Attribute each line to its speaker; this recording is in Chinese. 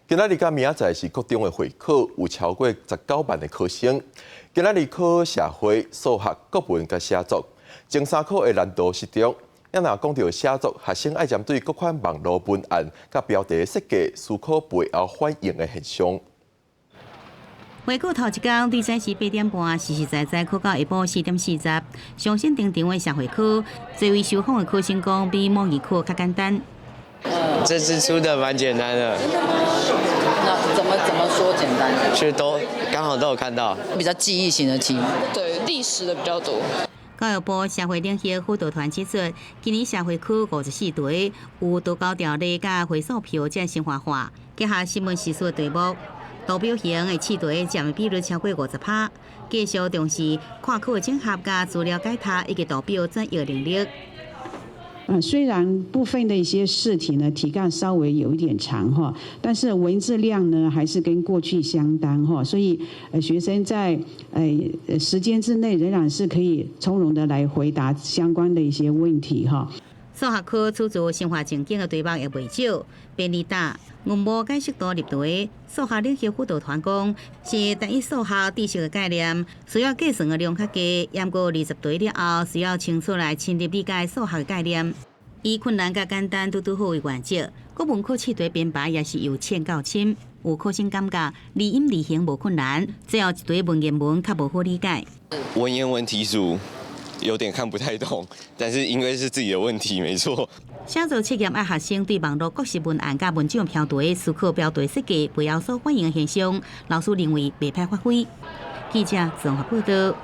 Speaker 1: 今仔日甲明仔载是国中的会考，有超过19万的考生。今仔日考社会、数学、国文甲写作，前3科的难度适中。若讲到写作，学生爱针对各款网络文案甲标题设计，思考背后反映的现象。
Speaker 2: 会考头一天，对早时8点半，实实在在考到下晡4点40。上线登场的社会科，这位受访的考生讲，比模拟考较简单。
Speaker 3: 这次出的蛮简单的。
Speaker 4: 真的吗？那怎么说简单？
Speaker 3: 其实刚好都有看到。
Speaker 4: 比较记忆型的题目。
Speaker 5: 对，历史的比较多。
Speaker 2: 教育部社会领域辅导团指出，今年社会科54题有多高条例甲回溯票才生活化，结合新闻时事题目，图表型的试题占的比率超过50%。继续重视看考的整合甲资料解读以及图表转译能力。
Speaker 6: 虽然部分的一些试题呢题干稍微有一点长哈，但是文字量呢还是跟过去相当哈，所以学生在时间之内仍然是可以从容的来回答相关的一些问题哈。
Speaker 2: 数学科出自生活情境的题目也袂少，便利答、文模解析度入题。数学领域辅导团讲，是单一数学知识的概念，需要计算的量较低，验过20题了后，需要清楚来深入理解数学的概念。以困难甲简单拄好为原则，国文考试题编排也是由浅到深。有考生感觉理音理形无困难，只有一题文言文较无好理解。
Speaker 3: 文言文题组有点看不太懂，但是因为是自己的问题，没错。
Speaker 2: 写作测验爱学生对网络国式文案甲文章标题、思考标题设计背后所反映的现象，老师认为袂歹发挥。记者综合报道。